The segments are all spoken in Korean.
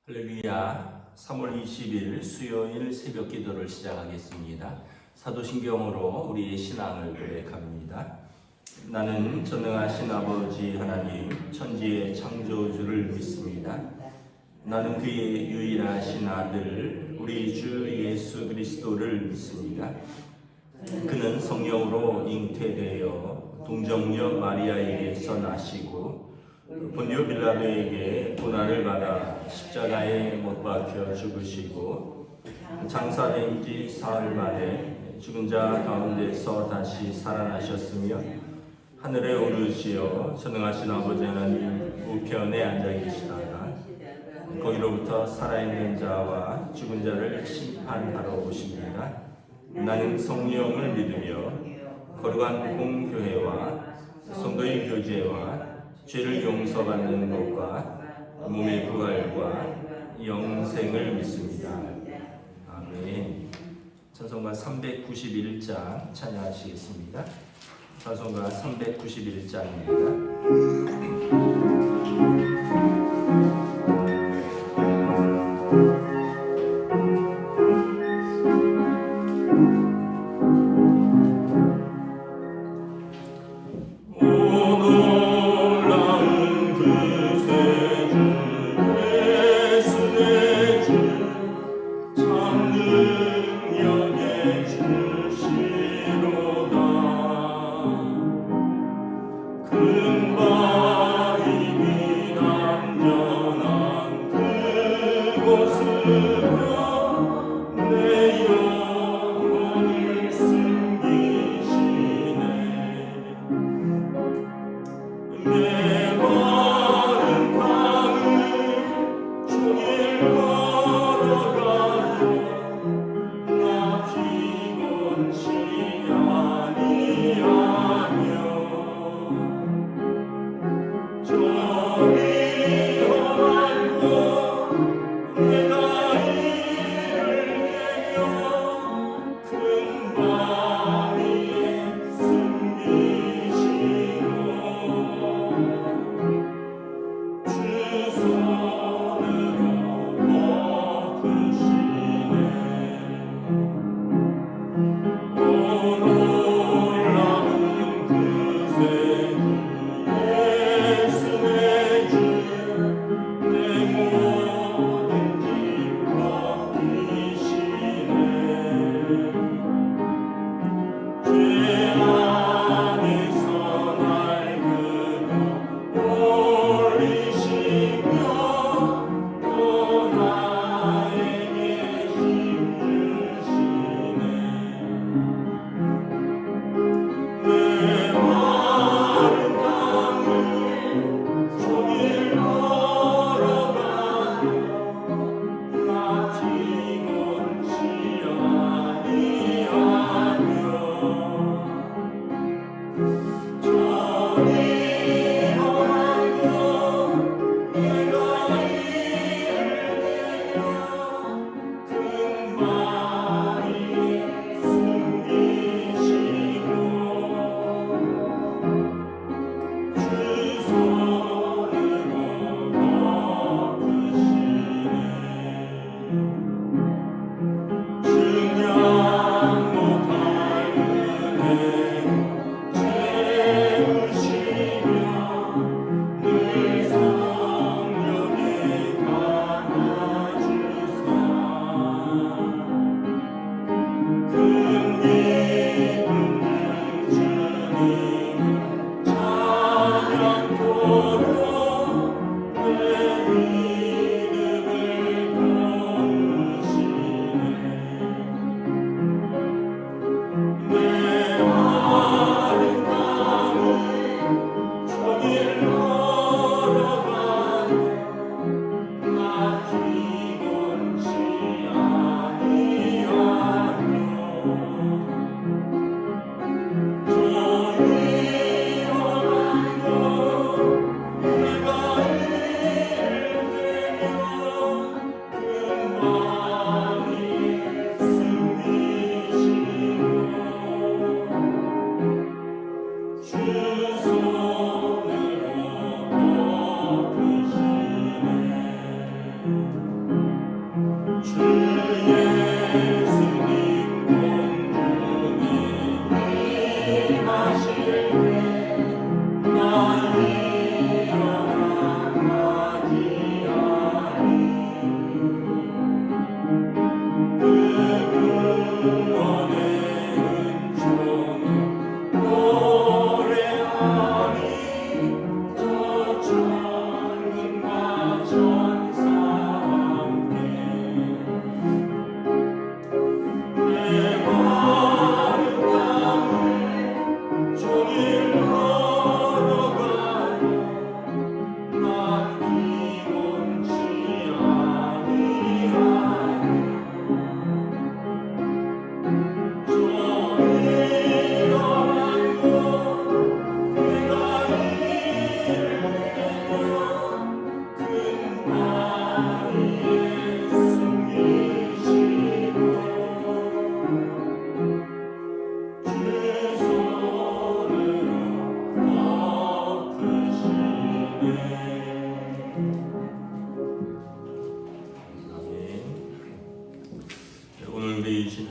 할렐루야. 3월 20일 수요일 새벽 기도를 시작하겠습니다. 사도신경으로 우리의 신앙을 고백합니다. 나는 전능하신 아버지 하나님 천지의 창조주를 믿습니다. 나는 그의 유일하신 아들 우리 주 예수 그리스도를 믿습니다. 그는 성령으로 잉태되어 동정녀 마리아에게서 나시고 본디오 빌라도에게 고난을 받아 십자가에 못 박혀 죽으시고 장사된 지 사흘 만에 죽은 자 가운데서 다시 살아나셨으며 하늘에 오르시어 전능하신 아버지 하나님 우편에 앉아 계시다가 거기로부터 살아있는 자와 죽은 자를 심판하러 오십니다. 나는 성령을 믿으며 거룩한 공교회와 성도의 교제와 죄를 용서받는 것과 몸의 부활과 영생을 믿습니다. 아멘. 찬송가 391장 찬양하시겠습니다. 찬송가 391장입니다.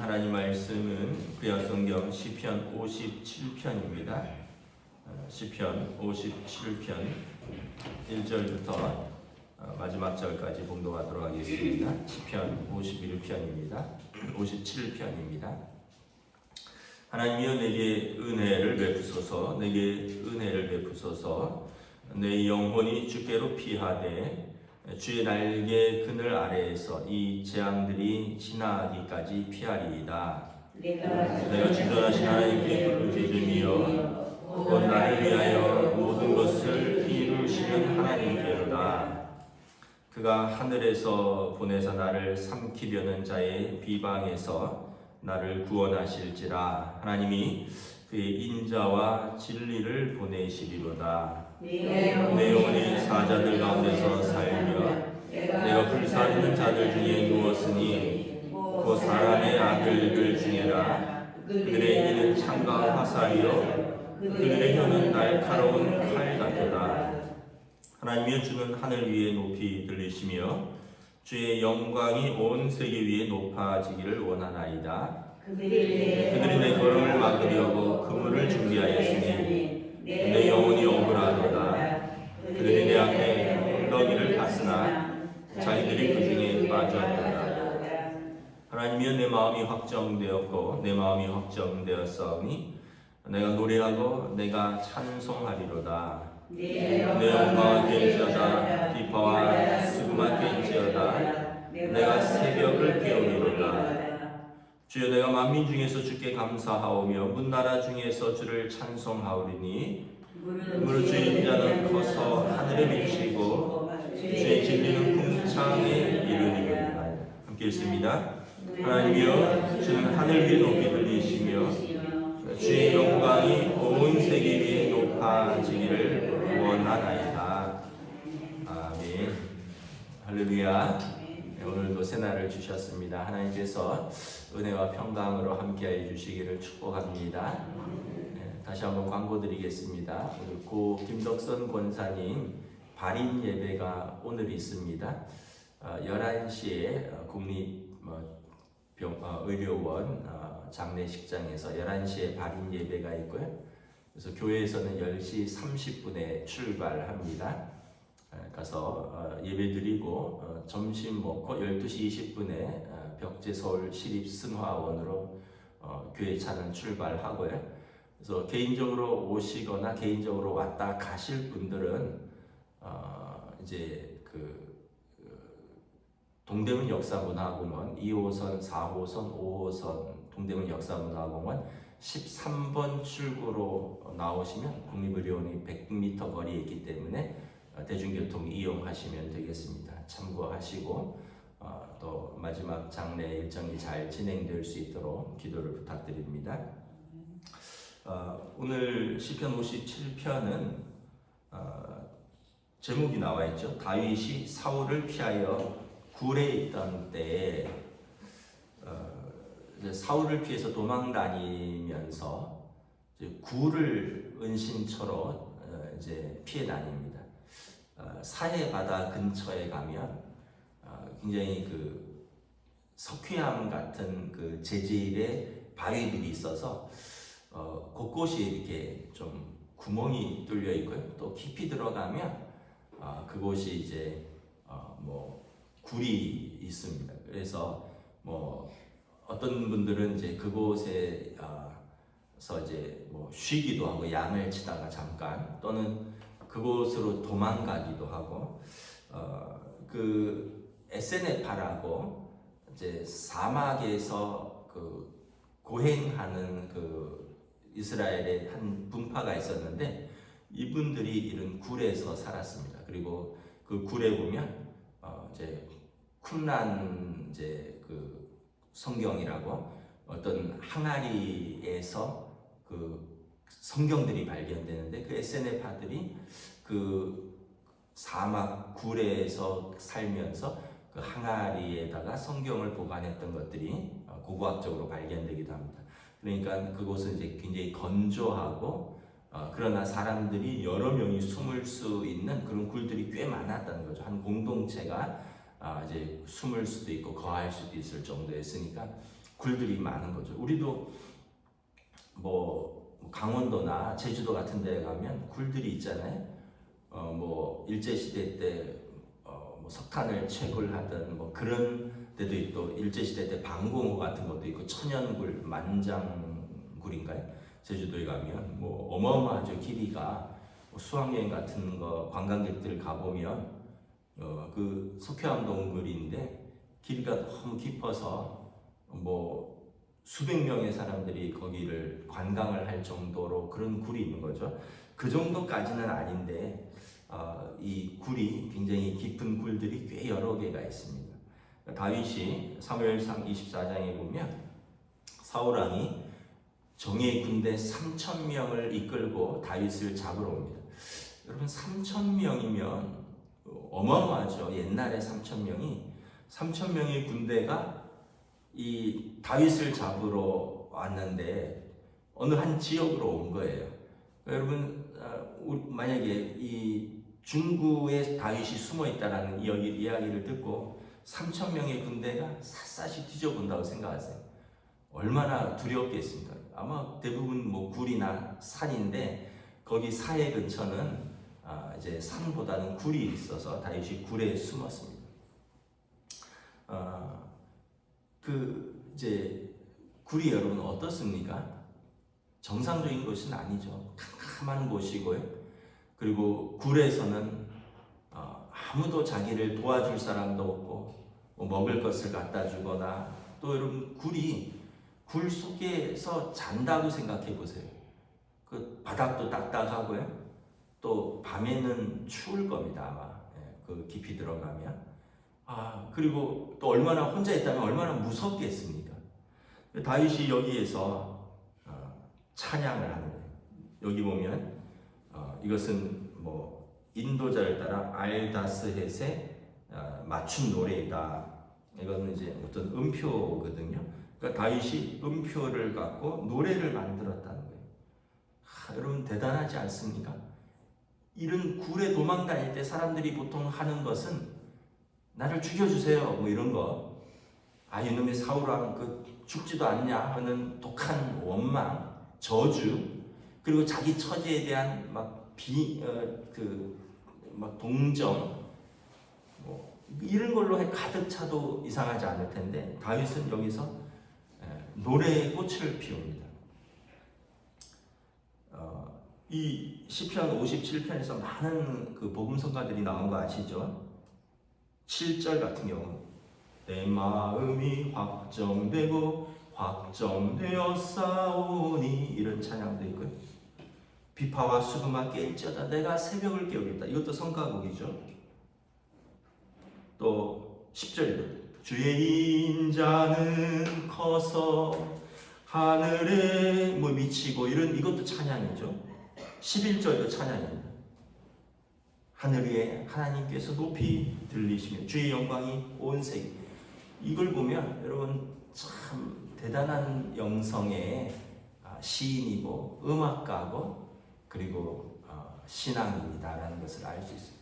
하나님 말씀은 구약성경 시편 57편입니다. 시편 57편 1절부터 마지막 절까지 봉독하도록 하겠습니다. 시편 51편입니다. 57편입니다. 하나님이여 내게 은혜를 베푸소서, 내게 은혜를 베푸소서. 내 영혼이 주께로 피하되 주의 날개 그늘 아래에서 이 재앙들이 지나기까지 피하리이다. 내가 주전하신 하나님께 부르짖으며 곧 나를 위하여 모든 것을 이루시는 하나님께로다. 그가 하늘에서 보내사 나를 삼키려는 자의 비방에서 나를 구원하실지라. 하나님이 그의 인자와 진리를 보내시리로다. 내 영혼이 사자들 가운데서 살며 내가 불사르는 자들 중에 누웠으니 곧 사람의 아들들 중에라. 그들의 이는 창과 화살이요 그들의 혀는 날카로운 칼 같도다. 하나님이여 주는 하늘 위에 높이 들리시며 주의 영광이 온 세계 위에 높아지기를 원하나이다. 그들이 내 걸음을 막으려고 그물을 준비하였으니 내 영혼이 억울하도다. 그들이 내 앞에 엉덩이를 팠으나 자기들이 그 중에 빠졌도다. 하나님이여 내 마음이 확정되었고 내 마음이 확정되었사오니 내가 노래하고 내가 찬송하리로다. 내 영광을 깰지어다. 비파와 수금을 깰지어다. 내가 새벽을 깨우리로다. 주여 내가 만민 중에서 주께 감사하오며 문나라 중에서 주를 찬송하오리니 무릇 주의 인자는 커서 하늘에 미치고 주의 진리는 궁창에 이르리로다. 함께 읽습니다. 하나님이여 주는 하늘 위에 높이 들리시며 주의 영광이 온 세계 위에 높아지기를 원하나이다. 아멘. 할렐루야. 오늘도 새날을 주셨습니다. 하나님께서 은혜와 평강으로 함께하여 주시기를 축복합니다. 다시 한번 광고 드리겠습니다. 오늘 고 김덕선 권사님 발인 예배가 오늘 있습니다. 11시에 국립의료원 장례식장에서 11시에 발인 예배가 있고요. 그래서 교회에서는 10시 30분에 출발합니다. 가서 예배 드리고 점심 먹고 12시 20분에 벽제서울 시립승화원으로 교회 차는 출발하고요. 그래서 개인적으로 오시거나 개인적으로 왔다 가실 분들은 이제 동대문 역사문화공원 2호선, 4호선, 5호선 동대문 역사문화공원 13번 출구로 나오시면 국립의료원이 100m 거리에 있기 때문에 대중교통 이용하시면 되겠습니다. 참고하시고 또 마지막 장례 일정이 잘 진행될 수 있도록 기도를 부탁드립니다. 오늘 시편 57편은 제목이 나와 있죠. 다윗이 사울을 피하여 굴에 있던 때에 사울을 피해서 도망 다니면서 굴을 은신처로 이제 피해 다닙니다. 사해 바다 근처에 가면 굉장히 석회암 같은 재질의 바위들이 있어서 곳곳이 이렇게 좀 구멍이 뚫려 있고요. 또 깊이 들어가면 그곳이 이제 굴이 있습니다. 그래서 어떤 분들은 이제 그곳에서 이제 쉬기도 하고 양을 치다가 잠깐 또는 그곳으로 도망가기도 하고 에세네파라고 이제 사막에서 고행하는 이스라엘의 한 분파가 있었는데 이분들이 이런 굴에서 살았습니다. 그리고 그 굴에 보면 이제 쿰란 이제 성경이라고 어떤 항아리에서 성경들이 발견되는데 그 에세네파들이 사막 굴에서 살면서 항아리에다가 성경을 보관했던 것들이 고고학적으로 발견되기도 합니다. 그러니까 그곳은 이제 굉장히 건조하고 그러나 사람들이 여러 명이 숨을 수 있는 그런 굴들이 꽤 많았다는 거죠. 한 공동체가 이제 숨을 수도 있고 거할 수도 있을 정도였으니까 굴들이 많은 거죠. 우리도 뭐 강원도나 제주도 같은 데 가면 굴들이 있잖아요. 뭐 일제시대 때 뭐 석탄을 채굴하던 뭐 그런 데도 있고, 일제시대 때 방공호 같은 것도 있고, 천연굴, 만장굴인가요? 제주도에 가면 뭐 어마어마하죠. 길이가 뭐 수학여행 같은 거 관광객들 가보면 그 석회암동굴인데 길이가 너무 깊어서 뭐 수백 명의 사람들이 거기를 관광을 할 정도로 그런 굴이 있는 거죠. 그 정도까지는 아닌데 이 굴이 굉장히 깊은 굴들이 꽤 여러 개가 있습니다. 다윗이 사무엘상 24장에 보면 사울 왕이 정예 군대 3,000명을 이끌고 다윗을 잡으러 옵니다. 여러분 3,000명이면 어마어마하죠. 옛날에 3,000명의 군대가 이 다윗을 잡으러 왔는데 어느 한 지역으로 온 거예요. 여러분 만약에 이 중구에 다윗이 숨어 있다라는 이야기를 듣고 3,000명의 군대가 샅샅이 뒤져본다고 생각하세요. 얼마나 두렵겠습니까? 아마 대부분 뭐 굴이나 산인데 거기 사해 근처는 이제 산보다는 굴이 있어서 다윗이 굴에 숨었습니다. 이제 굴이 여러분 어떻습니까? 정상적인 곳은 아니죠. 캄캄한 곳이고요. 그리고 굴에서는 아무도 자기를 도와줄 사람도 없고 뭐 먹을 것을 갖다 주거나, 또 여러분 굴 속에서 잔다고 생각해 보세요. 그 바닥도 딱딱하고요. 또 밤에는 추울 겁니다 아마. 그 깊이 들어가면. 그리고 또 얼마나 혼자 있다면 얼마나 무섭겠습니까? 다윗이 여기에서 찬양을 하는 거예요. 여기 보면 이것은 뭐 인도자를 따라 알다스헷의 맞춘 노래이다. 이거는 이제 어떤 음표거든요. 그러니까 다윗이 음표를 갖고 노래를 만들었다는 거예요. 여러분 대단하지 않습니까? 이런 굴에 도망 다닐 때 사람들이 보통 하는 것은 나를 죽여주세요 뭐 이런 거, 이놈의 사울왕 그 죽지도 않냐 하는 독한 원망, 저주, 그리고 자기 처지에 대한 막 동정, 뭐 이런 걸로 가득 차도 이상하지 않을 텐데 다윗은 여기서 노래의 꽃을 피웁니다. 이 시편 57편에서 많은 그 복음성가들이 나온 거 아시죠? 7절 같은 경우 내 마음이 확정되었사오니 이런 찬양도 있고요. 비파와 수금아 깰지어다 내가 새벽을 깨우겠다. 이것도 성가곡이죠. 또 10절에도 주의 인자는 커서 하늘에 뭐 미치고 이것도 찬양이죠. 11절도 찬양입니다. 하늘 위에 하나님께서 높이 들리시며 주의 영광이 온 세계. 이걸 보면 여러분 참 대단한 영성의 시인이고 음악가고 그리고 신앙인이다라는 것을 알 수 있습니다.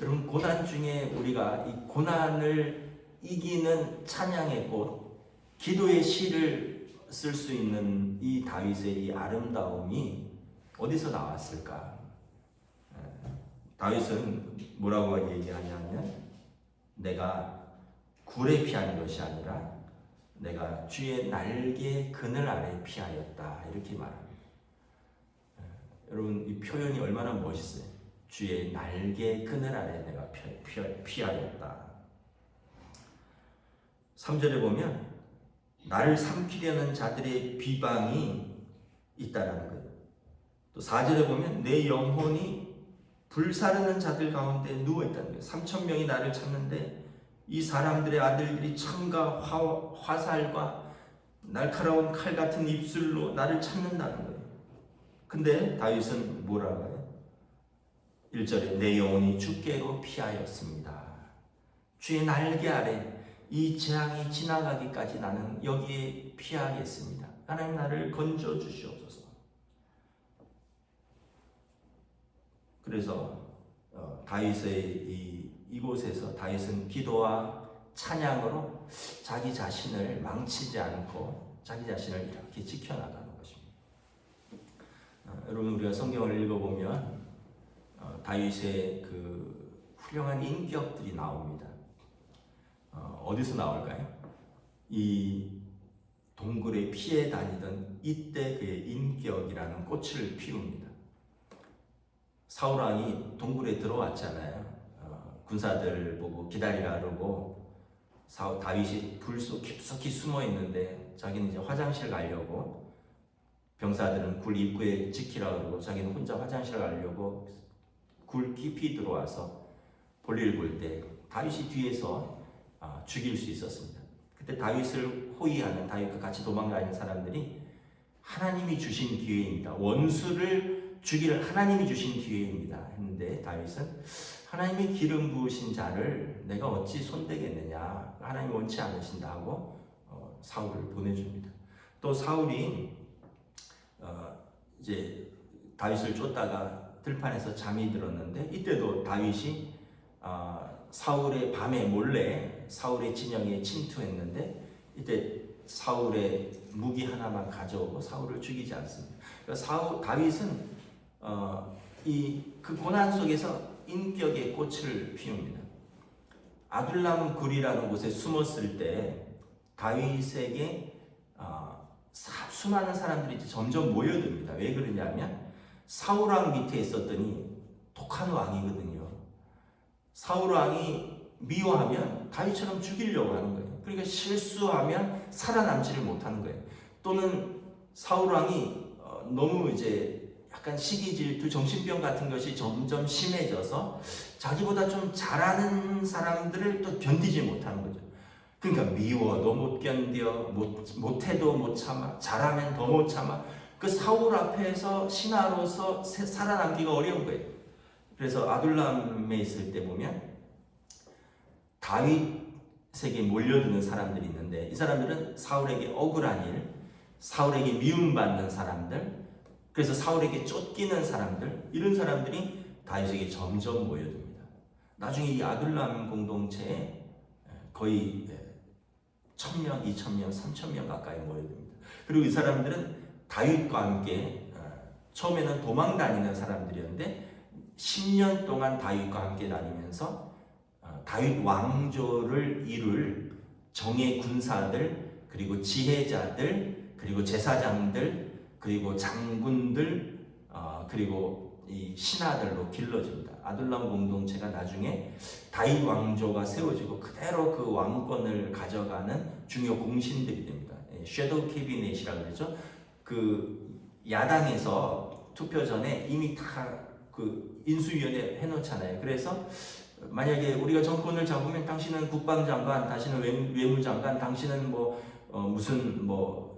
여러분 고난 중에 우리가 이 고난을 이기는 찬양의 꽃, 기도의 시를 쓸 수 있는 이 다윗의 이 아름다움이 어디서 나왔을까? 다윗은 뭐라고 얘기하냐면 내가 굴에 피한 것이 아니라 내가 주의 날개 그늘 아래 피하였다 이렇게 말합니다. 여러분 이 표현이 얼마나 멋있어요. 주의 날개 그늘 아래 내가 피하였다. 3절에 보면 나를 삼키려는 자들의 비방이 있다라는 거예요. 또 4절에 보면 내 영혼이 불사르는 자들 가운데 누워있다는 거예요. 3,000명이 나를 찾는데 이 사람들의 아들들이 창과 화살과 날카로운 칼 같은 입술로 나를 찾는다는 거예요. 근데 다윗은 뭐라고 해요? 1절에 내 영혼이 주께로 피하였습니다. 주의 날개 아래 이 재앙이 지나가기까지 나는 여기에 피하겠습니다. 하나님 나를 건져 주시옵소서. 그래서 다윗의 이곳에서 다윗은 기도와 찬양으로 자기 자신을 망치지 않고 자기 자신을 이렇게 지켜나가는 것입니다. 여러분, 우리가 성경을 읽어보면 다윗의 그 훌륭한 인격들이 나옵니다. 어디서 나올까요? 이 동굴에 피해 다니던 이때 그의 인격이라는 꽃을 피웁니다. 사울 왕이 동굴에 들어왔잖아요. 군사들 보고 기다리라 그러고 다윗이 불 속 깊숙이 숨어 있는데 자기는 이제 화장실 가려고, 병사들은 굴 입구에 지키라 그러고 자기는 혼자 화장실 가려고 굴 깊이 들어와서 볼일 볼 때 다윗이 뒤에서 죽일 수 있었습니다. 그때 다윗을 호위하는, 다윗과 같이 도망가는 사람들이 하나님이 주신 기회입니다. 원수를 죽일 하나님이 주신 기회입니다 했는데 다윗은 하나님의 기름 부으신 자를 내가 어찌 손대겠느냐, 하나님이 원치 않으신다 하고 사울을 보내줍니다. 또 사울이 이제 다윗을 쫓다가 들판에서 잠이 들었는데 이때도 다윗이 사울의 밤에 몰래 사울의 진영에 침투했는데 이때 사울의 무기 하나만 가져오고 사울을 죽이지 않습니다. 그러니까 다윗은 그 고난 속에서 인격의 꽃을 피웁니다. 아둘람 굴이라는 곳에 숨었을 때 다윗에게 수많은 사람들이 이제 점점 모여듭니다. 왜 그러냐면 사울 왕 밑에 있었더니 독한 왕이거든요. 사울 왕이 미워하면 다윗처럼 죽이려고 하는 거예요. 그러니까 실수하면 살아남지를 못하는 거예요. 또는 사울 왕이 너무 이제 약간 시기 질투, 정신병 같은 것이 점점 심해져서 자기보다 좀 잘하는 사람들을 또 견디지 못하는 거죠. 그러니까 미워도 못 견뎌, 못해도 못 참아, 잘하면 더 못 참아. 그 사울 앞에서 신하로서 살아남기가 어려운 거예요. 그래서 아둘람에 있을 때 보면 다윗에게 몰려드는 사람들이 있는데 이 사람들은 사울에게 억울한 일, 사울에게 미움받는 사람들, 그래서 사울에게 쫓기는 사람들, 이런 사람들이 다윗에게 점점 모여듭니다. 나중에 이 아둘람 공동체에 거의 1000명, 2000명, 3000명 가까이 모여듭니다. 그리고 이 사람들은 다윗과 함께 처음에는 도망 다니는 사람들이었는데 10년 동안 다윗과 함께 다니면서 다윗 왕조를 이룰 정예 군사들, 그리고 지혜자들, 그리고 제사장들, 그리고 장군들, 그리고 이 신하들로 길러집니다. 아둘람 공동체가 나중에 다윗 왕조가 세워지고 그대로 그 왕권을 가져가는 중요 공신들이 됩니다. 섀도우 캐비넷이라고 그러죠. 그 야당에서 투표 전에 이미 다 그 인수위원회 해놓잖아요. 그래서 만약에 우리가 정권을 잡으면 당신은 국방장관, 당신은 외무장관, 당신은 무슨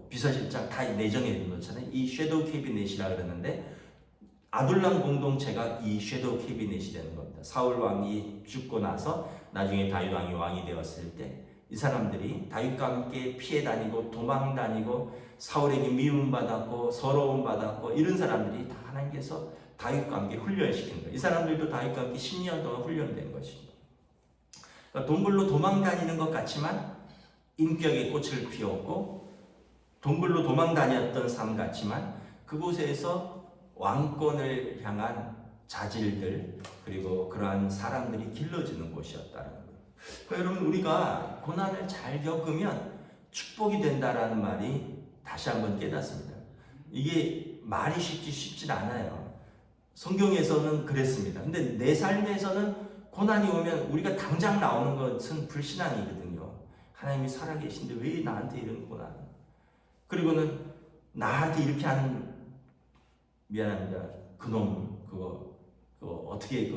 비서실장 다 내정해 놓잖아요. 이 섀도우 캐비넷이라 그러는데 아둘람 공동체가 이 섀도우 캐비넷이 되는 겁니다. 사울 왕이 죽고 나서 나중에 다윗 왕이 왕이 되었을 때 이 사람들이 다윗과 함께 피해 다니고 도망 다니고 사울에게 미움받았고 서러움받았고 이런 사람들이 다 하나님께서 다윗과 함께 훈련시키는 거예요. 이 사람들도 다윗과 함께 10년 동안 훈련된 것이죠. 그러니까 동굴로 도망 다니는 것 같지만 인격의 꽃을 피웠고 동굴로 도망 다녔던 삶 같지만 그곳에서 왕권을 향한 자질들 그리고 그러한 사람들이 길러지는 곳이었다는 거예요. 그러니까 여러분, 우리가 고난을 잘 겪으면 축복이 된다라는 말이 다시 한번 깨닫습니다. 이게 말이 쉽진 않아요. 성경에서는 그랬습니다. 근데 내 삶에서는 고난이 오면 우리가 당장 나오는 것은 불신앙이거든요. 하나님이 살아계신데 왜 나한테 이런 고난? 그리고는 나한테 이렇게 한 미안합니다. 그놈 그거 어떻게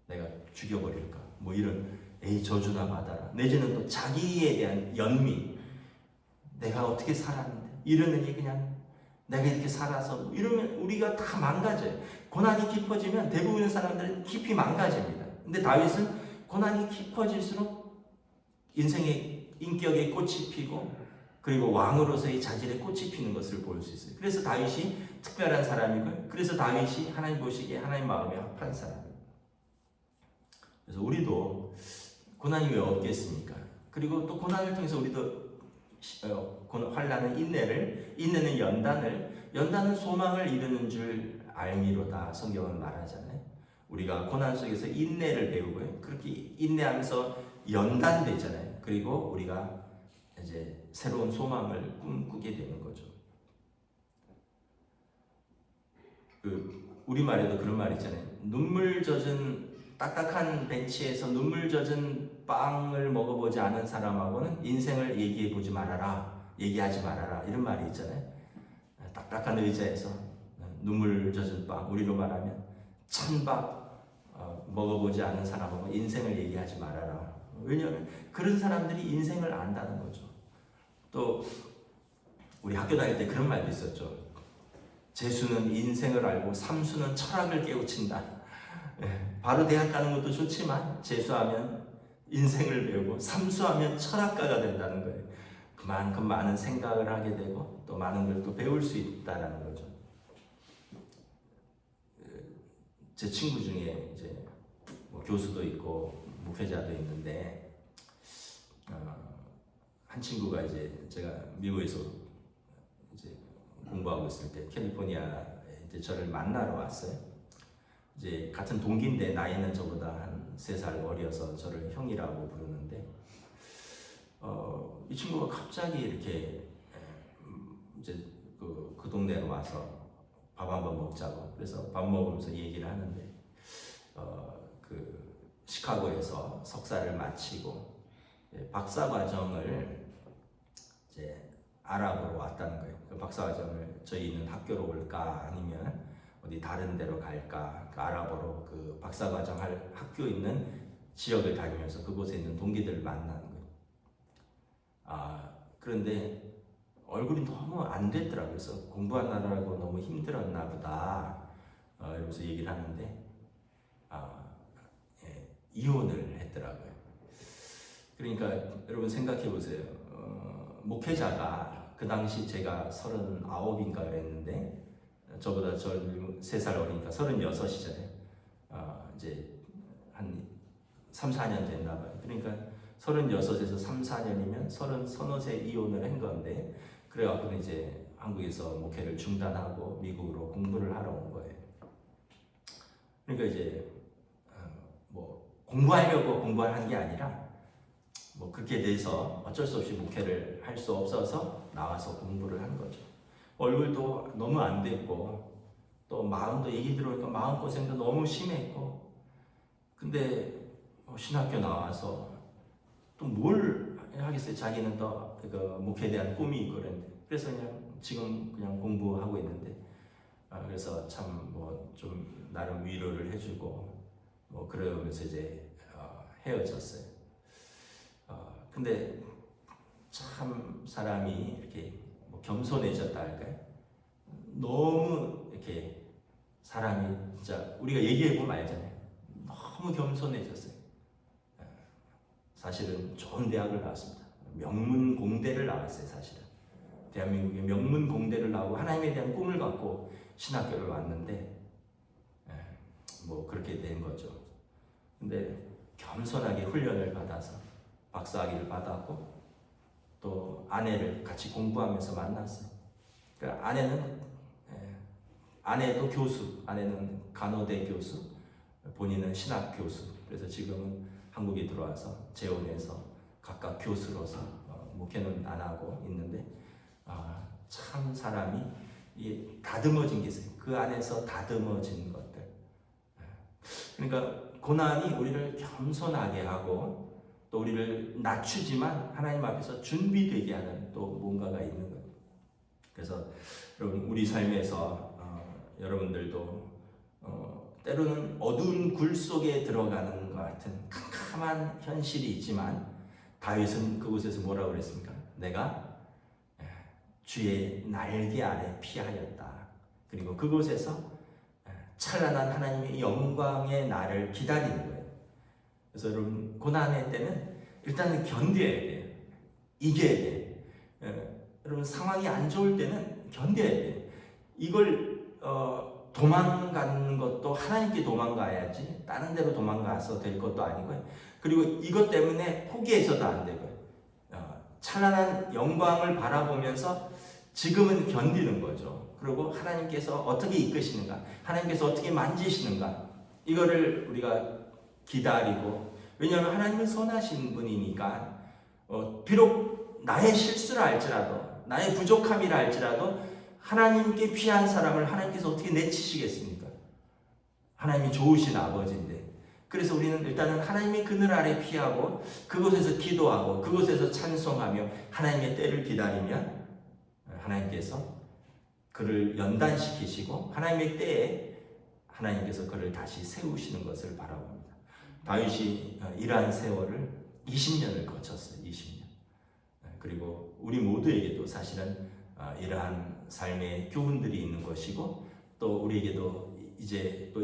내가 죽여버릴까? 이런 저주나 받아라. 내지는 또 자기에 대한 연민. 내가 어떻게 살았는데 이러느니 그냥 내가 이렇게 살아서 이러면 우리가 다 망가져요. 고난이 깊어지면 대부분의 사람들은 깊이 망가집니다. 근데 다윗은 고난이 깊어질수록 인생의 인격의 꽃이 피고 그리고 왕으로서의 자질의 꽃이 피는 것을 볼 수 있어요. 그래서 다윗이 특별한 사람이고요. 그래서 다윗이 하나님 보시기에 하나님 마음에 합한 사람이에요. 그래서 우리도 고난이 왜 없겠습니까? 그리고 또 고난을 통해서 우리도 환난은 인내는 연단은 소망을 이루는 줄 알미로다. 성경은 말하잖아요. 우리가 고난 속에서 인내를 배우고요. 그렇게 인내하면서 연단되잖아요. 그리고 우리가 이제 새로운 소망을 꿈꾸게 되는 거죠. 우리말에도 그런 말 있잖아요. 눈물 젖은 딱딱한 벤치에서 눈물 젖은 빵을 먹어보지 않은 사람하고는 인생을 얘기하지 말아라. 이런 말이 있잖아요. 딱딱한 의자에서 눈물 젖은 빵, 우리로 말하면 찬밥 먹어보지 않은 사람하고 인생을 얘기하지 말아라. 왜냐하면 그런 사람들이 인생을 안다는 거죠. 또 우리 학교 다닐 때 그런 말도 있었죠. 재수는 인생을 알고 삼수는 철학을 깨우친다. 바로 대학 가는 것도 좋지만 재수하면 인생을 배우고 삼수하면 철학가가 된다는 거예요. 그만큼 많은 생각을 하게 되고 또 많은 걸 또 배울 수 있다라는 거죠. 제 친구 중에 이제 뭐 교수도 있고 목회자도 있는데 한 친구가 이제 제가 미국에서 이제 공부하고 있을 때 캘리포니아에 이제 저를 만나러 왔어요. 이제 같은 동기인데 나이는 저보다 한 3살 어려서 저를 형이라고 부르는데 이 친구가 갑자기 이렇게 이제 그 동네로 와서 밥 한번 먹자고 그래서 밥 먹으면서 얘기를 하는데 그 시카고에서 석사를 마치고 박사 과정을 이제 알아보러 왔다는 거예요. 그 박사 과정을 저희 있는 학교로 올까 아니면 어디 다른 데로 갈까 알아보러 그 박사 과정 할 학교 있는 지역을 다니면서 그곳에 있는 동기들을 만나는 거예요. 그런데 얼굴이 너무 안 됐더라고요. 그래서 공부하느라고 너무 힘들었나 보다 이러면서 얘기를 하는데 이혼을 했더라고요. 그러니까 여러분 생각해 보세요. 목회자가 그 당시 제가 39인가 그랬는데 저보다 3살 어리니까 36이잖아요. 이제 한 3, 4년 됐나 봐요. 그러니까 36에서 3, 4년이면 33세 이혼을 한 건데 그래갖고 이제 한국에서 목회를 중단하고 미국으로 공부를 하러 온 거예요. 그러니까 이제 뭐 공부하려고 공부하는 게 아니라 뭐 그렇게 돼서 어쩔 수 없이 목회를 할 수 없어서 나와서 공부를 한 거죠. 얼굴도 너무 안 됐고 또 마음도 얘기 들어오니까 마음고생도 너무 심했고 근데 신학교 나와서 또 뭘 하겠어요. 자기는 또 그 목회에 대한 꿈이 있고 그랬는데 그래서 그냥 지금 그냥 공부하고 있는데 그래서 참 뭐 좀 나름 위로를 해주고 뭐 그러면서 이제 헤어졌어요. 근데 참 사람이 이렇게 뭐 겸손해졌다 할까요? 너무 이렇게 사람이 진짜 우리가 얘기해 보면 알잖아요. 너무 겸손해졌어요. 사실은 좋은 대학을 나왔습니다. 명문 공대를 나왔어요. 사실은 대한민국의 명문 공대를 나오고 하나님에 대한 꿈을 갖고 신학교를 왔는데 뭐 그렇게 된 거죠. 근데 겸손하게 훈련을 받아서 박사학위를 받았고 또 아내를 같이 공부하면서 만났어요. 그러니까 아내도 교수, 아내는 간호대 교수, 본인은 신학 교수. 그래서 지금은 한국에 들어와서 재혼해서 각각 교수로서 목회는 안 하고 있는데 참 사람이 다듬어진 게 있어요. 그 안에서 다듬어진 것들. 그러니까 고난이 우리를 겸손하게 하고 또 우리를 낮추지만 하나님 앞에서 준비되게 하는 또 뭔가가 있는 거예요. 그래서 여러분 우리 삶에서 여러분들도 때로는 어두운 굴 속에 들어가는 것 같은 캄캄한 현실이 있지만 다윗은 그곳에서 뭐라고 그랬습니까? 내가 주의 날개 아래 피하였다. 그리고 그곳에서 찬란한 하나님의 영광의 날을 기다리는 거예요. 그래서 여러분 고난의 때는 일단은 견뎌야 돼요. 이겨야 돼요. 여러분 상황이 안 좋을 때는 견뎌야 돼요. 이걸 도망가는 것도 하나님께 도망가야지 다른 데로 도망가서 될 것도 아니고요. 그리고 이것 때문에 포기해서도 안 되고요. 찬란한 영광을 바라보면서 지금은 견디는 거죠. 그리고 하나님께서 어떻게 이끄시는가, 하나님께서 어떻게 만지시는가, 이거를 우리가 기다리고, 왜냐하면 하나님은 선하신 분이니까 비록 나의 실수를 알지라도, 나의 부족함이라 할지라도 하나님께 피한 사람을 하나님께서 어떻게 내치시겠습니까? 하나님이 좋으신 아버지인데. 그래서 우리는 일단은 하나님의 그늘 아래 피하고 그곳에서 기도하고 그곳에서 찬송하며 하나님의 때를 기다리면 하나님께서 그를 연단시키시고 하나님의 때에 하나님께서 그를 다시 세우시는 것을 바라봅니다. 다윗이 이러한 세월을 20년을 거쳤어요. 20년. 그리고 우리 모두에게도 사실은 이러한 삶의 교훈들이 있는 것이고, 또 우리에게도 이제 또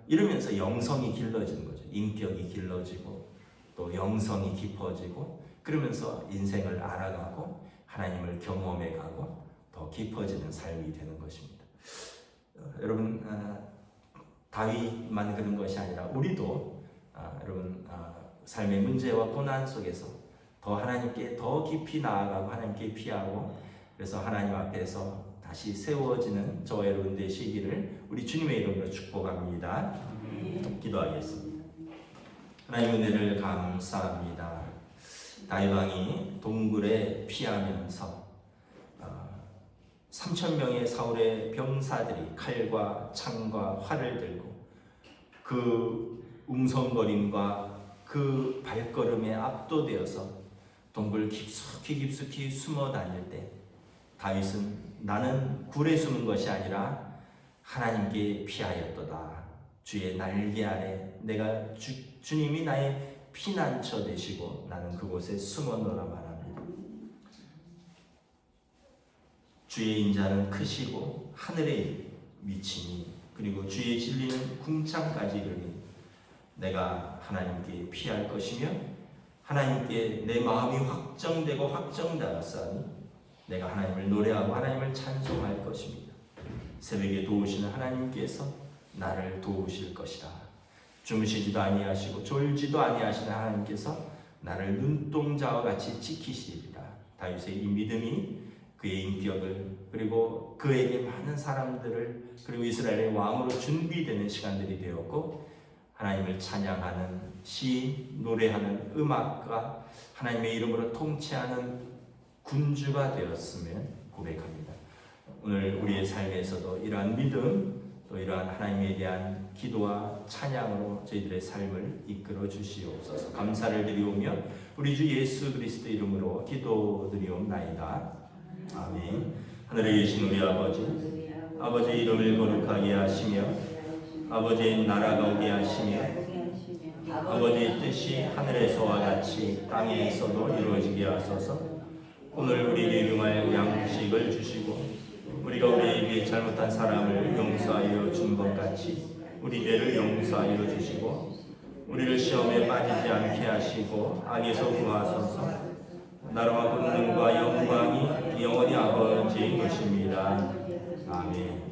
이러면서 영성이 길러지는 거죠. 인격이 길러지고 또 영성이 깊어지고, 그러면서 인생을 알아가고 하나님을 경험해가고 더 깊어지는 삶이 되는 것입니다. 여러분, 다윗만 그런 것이 아니라 우리도 여러분 삶의 문제와 고난 속에서 더 하나님께 더 깊이 나아가고 하나님께 피하고, 그래서 하나님 앞에서 다시 세워지는 저와 여러분 되시기를 우리 주님의 이름으로 축복합니다. 기도하겠습니다. 하나님 은혜를 감사합니다. 다윗 왕이 동굴에 피하면서 3,000명의 사울의 병사들이 칼과 창과 활을 들고 그 웅성거림과 그 발걸음에 압도되어서 동굴 깊숙이 숨어 다닐 때 다윗은 나는 굴에 숨은 것이 아니라 하나님께 피하였도다. 주의 날개 아래 내가 주님이 나의 피난처 되시고 나는 그곳에 숨어노라 말합니다. 주의 인자는 크시고 하늘에 미치니, 그리고 주의 진리는 궁창까지 이르니 내가 하나님께 피할 것이며 하나님께 내 마음이 확정되고 확정되었사니 내가 하나님을 노래하고 하나님을 찬송할 것입니다. 새벽에 도우시는 하나님께서 나를 도우실 것이라. 주무시지도 아니하시고 졸지도 아니하시는 하나님께서 나를 눈동자와 같이 지키시리라. 다윗의 이 믿음이 그의 인격을, 그리고 그에게 많은 사람들을, 그리고 이스라엘의 왕으로 준비되는 시간들이 되었고, 하나님을 찬양하는 시, 노래하는 음악과 하나님의 이름으로 통치하는 군주가 되었으면 고백합니다. 오늘 우리의 삶에서도 이러한 믿음, 또 이러한 하나님에 대한 기도와 찬양으로 저희들의 삶을 이끌어 주시옵소서. 감사를 드리오며 우리 주 예수 그리스도 이름으로 기도드리옵나이다. 아멘. 하늘에 계신 우리 아버지, 아버지의 이름을 거룩하게 하시며 아버지의 나라가 오게 하시며 아버지의 뜻이 하늘에서와 같이 땅에서도 이루어지게 하소서. 오늘 우리에게 일용할 양식을 주시고 우리가 우리에게 잘못한 사람을 용서하여 준 것 같이 우리 죄를 용서하여 주시고 우리를 시험에 빠지지 않게 하시고 악에서 구하소서. 나라와 권능과 영광이 영원히 아버지의 것입니다. 아멘.